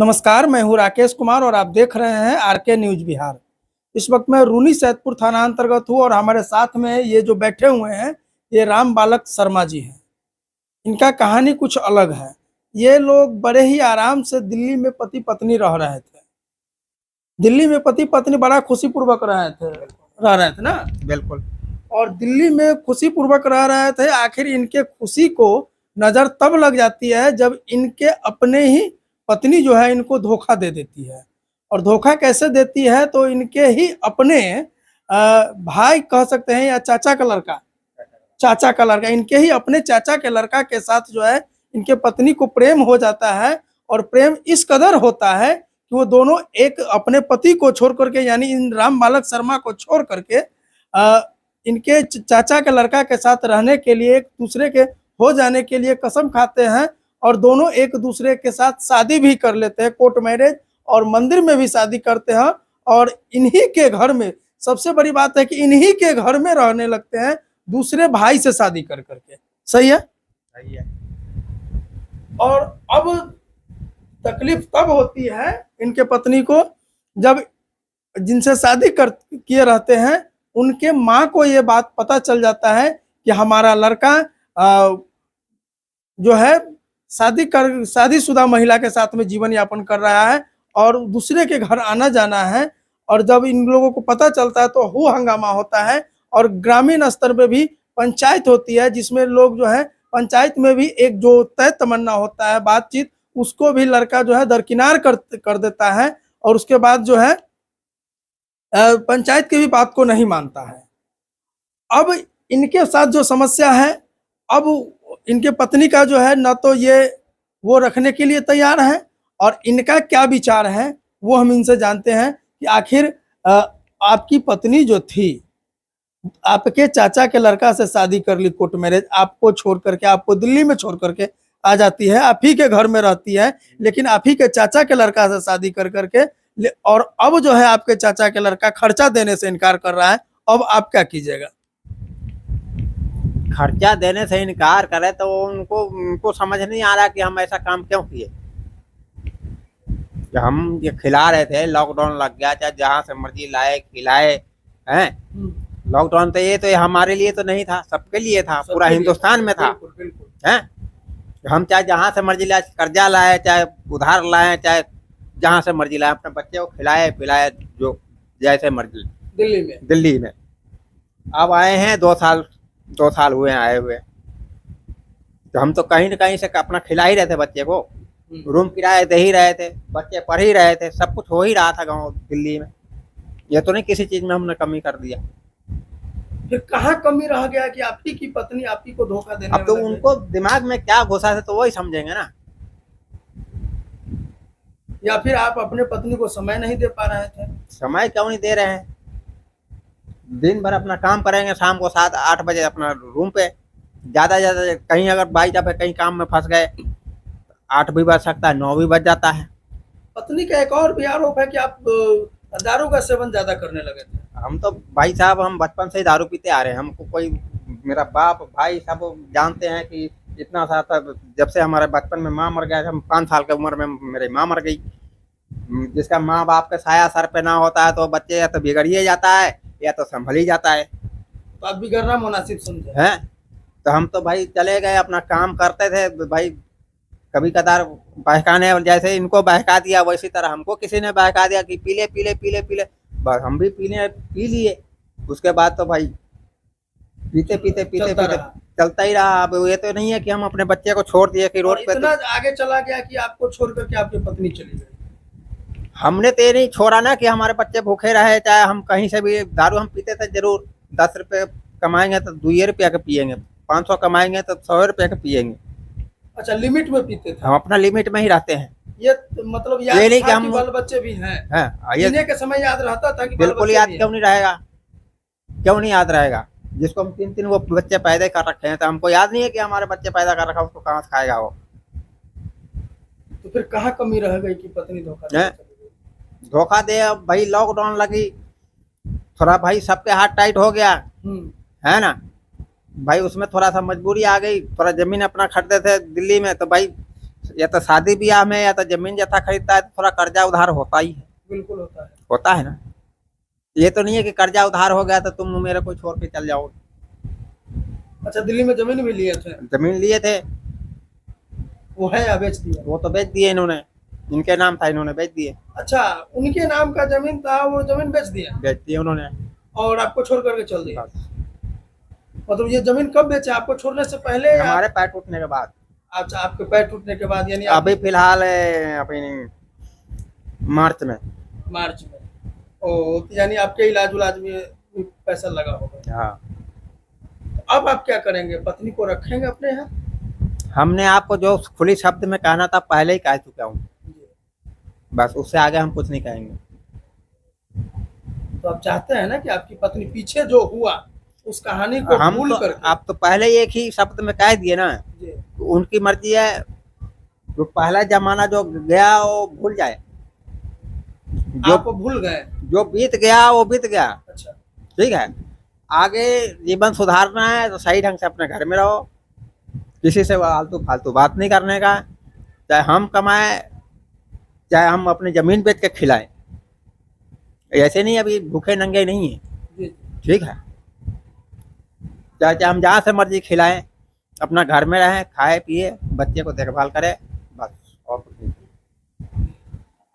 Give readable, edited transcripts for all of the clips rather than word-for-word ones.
नमस्कार, मैं हूँ राकेश कुमार और आप देख रहे हैं आरके न्यूज बिहार। इस वक्त मैं रूनी सैदपुर थाना अंतर्गत हूँ और हमारे साथ में ये जो बैठे हुए हैं ये राम बालक शर्मा जी हैं। इनका कहानी कुछ अलग है। ये लोग बड़े ही आराम से दिल्ली में पति पत्नी रह रहे थे। दिल्ली में पति पत्नी बड़ा खुशी पूर्वक रह रहे थे ना। बिल्कुल। और दिल्ली में खुशी पूर्वक रह रहे थे। आखिर इनके खुशी को नजर तब लग जाती है जब इनके अपने ही पत्नी जो है इनको धोखा दे देती है। और धोखा कैसे देती है तो इनके ही अपने भाई कह सकते हैं या चाचा का लड़का इनके ही अपने चाचा के लड़का के साथ जो है इनके पत्नी को प्रेम हो जाता है। और प्रेम इस कदर होता है कि वो दोनों एक अपने पति को छोड़ करके यानी इन राम बालक शर्मा को छोड़ करके इनके चाचा के लड़का के साथ रहने के लिए एक दूसरे के हो जाने के लिए कसम खाते हैं। और दोनों एक दूसरे के साथ शादी भी कर लेते हैं, कोर्ट मैरिज, और मंदिर में भी शादी करते हैं। और इन्हीं के घर में सबसे बड़ी बात है कि इन्हीं के घर में रहने लगते हैं दूसरे भाई से शादी कर करके। सही है? सही है। और अब तकलीफ तब होती है इनके पत्नी को जब जिनसे शादी किए रहते हैं उनके माँ को ये बात पता चल जाता है कि हमारा लड़का जो है शादीशुदा महिला के साथ में जीवन यापन कर रहा है और दूसरे के घर आना जाना है। और जब इन लोगों को पता चलता है तो हू हंगामा होता है और ग्रामीण स्तर पे भी पंचायत होती है जिसमें लोग जो है पंचायत में भी एक जो तय तमन्ना होता है बातचीत, उसको भी लड़का जो है दरकिनार कर देता है। और उसके बाद जो है पंचायत की भी बात को नहीं मानता है। अब इनके साथ जो समस्या है, अब इनके पत्नी का जो है न तो ये वो रखने के लिए तैयार है और इनका क्या विचार है वो हम इनसे जानते हैं कि आखिर आपकी पत्नी जो थी आपके चाचा के लड़का से शादी कर ली कोर्ट मैरिज, आपको छोड़ करके आपको दिल्ली में छोड़ करके आ जाती है, आप ही के घर में रहती है, लेकिन आप ही के चाचा के लड़का से शादी कर करके और अब जो है आपके चाचा के लड़का खर्चा देने से इनकार कर रहा है। अब आप क्या कीजिएगा? खर्चा देने से इनकार करे तो उनको समझ नहीं आ रहा कि हम ऐसा काम क्यों किए। हम ये खिला रहे थे, लॉकडाउन लग गया, चाहे जहाँ से मर्जी लाए खिलाए हैं। लॉकडाउन तो ये हमारे लिए तो नहीं था, सबके लिए था, पूरा हिंदुस्तान में था। हैं हम चाहे जहाँ से मर्जी लाए, कर्जा लाए चाहे उधार लाए, चाहे जहाँ से मर्जी लाए, अपने बच्चे को खिलाए पिलाए जो जैसे मर्जी। दिल्ली में अब आए हैं 2 साल हुए हैं आए हुए। तो हम तो कहीं न कहीं से अपना खिला ही रहे थे बच्चे को, रूम किराए दे ही रहे थे, बच्चे पढ़ ही रहे थे, सब कुछ हो ही रहा था गाँव दिल्ली में। ये तो नहीं किसी चीज में हमने कमी कर दिया। फिर कहाँ कमी रह गया कि आपकी की पत्नी आपकी को धोखा देने? अब तो उनको दिमाग में क्या घुसा है तो वही समझेंगे ना। या फिर आप अपने पत्नी को समय नहीं दे पा रहे थे? समय क्यों नहीं दे रहे हैं? दिन भर अपना काम करेंगे, शाम को 7-8 बजे अपना रूम पे, ज्यादा कहीं अगर बाई दफे कहीं काम में फंस गए 8 भी बज सकता है, 9 भी बज जाता है। पत्नी का एक और भी आरोप है कि आप दारू का सेवन ज्यादा करने लगे थे। हम तो भाई साहब हम बचपन से ही दारू पीते आ रहे हैं। हमको कोई मेरा बाप भाई सब जानते हैं कि इतना सा था, जब से हमारे बचपन में माँ मर गया, हम 5 साल की उम्र में मेरी माँ मर गई। जिसका माँ बाप का साया सर पे ना होता है तो बच्चे या तो बिगड़ ही जाता है या तो संभल ही जाता है। तो आप बिगड़ना मुनासिब समझे हैं? तो हम तो भाई चले गए, अपना काम करते थे भाई। कभी कदार बहकाने, जैसे इनको बहका दिया वैसी तरह हमको किसी ने बहका दिया कि पीले पीले पीले पीले, बस हम भी पी लिए। उसके बाद तो भाई पीते पीते पीते पीते चलता ही रहा। अब ये तो नहीं है कि हम अपने बच्चे को छोड़ दिए कि रोड पे। इतना आगे चला गया कि आपको छोड़ करके आपकी पत्नी चली गई। हमने तो ये नहीं छोड़ा ना कि हमारे बच्चे भूखे रहे, चाहे हम कहीं से भी दारू हम पीते थे जरूर। 10 रुपये कमाएंगे तो 2 रुपया के पियेंगे, 500 कमाएंगे तो 100 रुपये के पियेंगे। अच्छा, लिमिट में पीते थे? हम अपना लिमिट में ही रहते हैं। ये मतलब याद ये नहीं था कि हम बाल बच्चे भी हैं। पीने के समय याद रहता था कि बिल्कुल याद क्यों नहीं रहेगा, क्यों नहीं याद रहेगा? जिसको हम 3 वो बच्चे पैदा कर रखे हैं तो हमको याद नहीं है कि हमारे बच्चे पैदा कर रखा, उसको कहाँ से खाएगा वो? तो फिर कहाँ कमी रह गई कि पत्नी धोखा दे? अब भाई लॉकडाउन लगी, थोड़ा भाई सबके हाथ टाइट हो गया है ना भाई। उसमें थोड़ा सा मजबूरी आ गई, थोड़ा जमीन अपना खरीदे थे दिल्ली में, तो भाई या तो शादी ब्याह में या तो जमीन जथा खरीदता है तो थोड़ा कर्जा उधार होता ही है। बिल्कुल होता है। होता है ना, ये तो नहीं है कि कर्जा उधार हो गया तो तुम मेरे को छोड़ के चल जाओ। अच्छा, दिल्ली में जमीन भी लिए थे? जमीन लिए थे, वो है या बेच दिया? वो तो बेच दिए इन्होंने, इनके नाम था, इन्होंने बेच दिए। अच्छा, उनके नाम का जमीन था, वो जमीन बेच दिया बेच दिए उन्होंने, और आपको छोड़ करके चल दिया। बस। मतलब ये जमीन कब बेचा, आपको छोड़ने से पहले या? हमारे पैर टूटने के बाद। अच्छा, आपके पैर टूटने के बाद, यानी अभी फिलहाल अपनी मार्च में। मार्च में। ओ, तो यानी आपके इलाज उलाज में भी पैसा लगा होगा। हाँ, तो अब आप क्या करेंगे, पत्नी को रखेंगे अपने यहाँ? हमने आपको जो खुली शब्द में कहना था पहले ही कह चुका हूँ, बस उससे आगे हम कुछ नहीं कहेंगे। तो आप चाहते हैं ना कि आपकी पत्नी पीछे जो हुआ उस कहानी को हम भूल तो करके? आप तो पहले ही एक ही शब्द में कह दिए ना, जी। उनकी मर्जी है, जो पहला जमाना जो गया वो भूल जाए, जो आप भूल गए? जो बीत गया वो बीत गया। अच्छा। ठीक है, आगे जीवन सुधारना है तो सही ढंग से अपने घर में रहो, किसी से फालतू फालतू बात नहीं करने का, चाहे हम कमाए चाहे हम अपनी जमीन बेच के खिलाएं, ऐसे नहीं अभी भूखे नंगे नहीं है। जी। ठीक है, चाहे हम जहाँ से मर्जी खिलाएं, अपना घर में रहें, खाए पिए, बच्चे को देखभाल करें, बस और कुछ नहीं।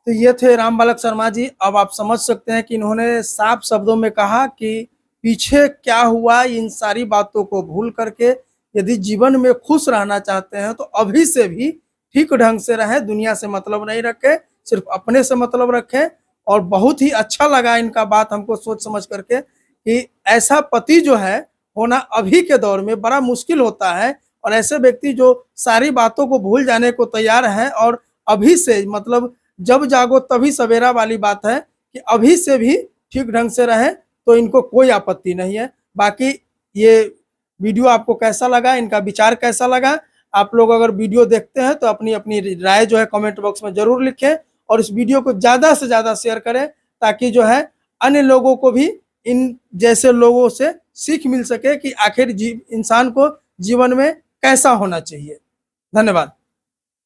तो ये थे राम बालक शर्मा जी। अब आप समझ सकते हैं कि इन्होंने साफ शब्दों में कहा कि पीछे क्या हुआ इन सारी बातों को भूल करके यदि जीवन में खुश रहना चाहते हैं तो अभी से भी ठीक ढंग से रहें, दुनिया से मतलब नहीं रखें, सिर्फ अपने से मतलब रखें। और बहुत ही अच्छा लगा इनका बात हमको सोच समझ करके कि ऐसा पति जो है होना अभी के दौर में बड़ा मुश्किल होता है, और ऐसे व्यक्ति जो सारी बातों को भूल जाने को तैयार हैं और अभी से मतलब जब जागो तभी सवेरा वाली बात है कि अभी से भी ठीक ढंग से रहें तो इनको कोई आपत्ति नहीं है। बाकी ये वीडियो आपको कैसा लगा, इनका विचार कैसा लगा, आप लोग अगर वीडियो देखते हैं तो अपनी अपनी राय जो है कमेंट बॉक्स में जरूर लिखें, और इस वीडियो को ज़्यादा से ज़्यादा शेयर करें ताकि जो है अन्य लोगों को भी इन जैसे लोगों से सीख मिल सके कि आखिर इंसान को जीवन में कैसा होना चाहिए। धन्यवाद।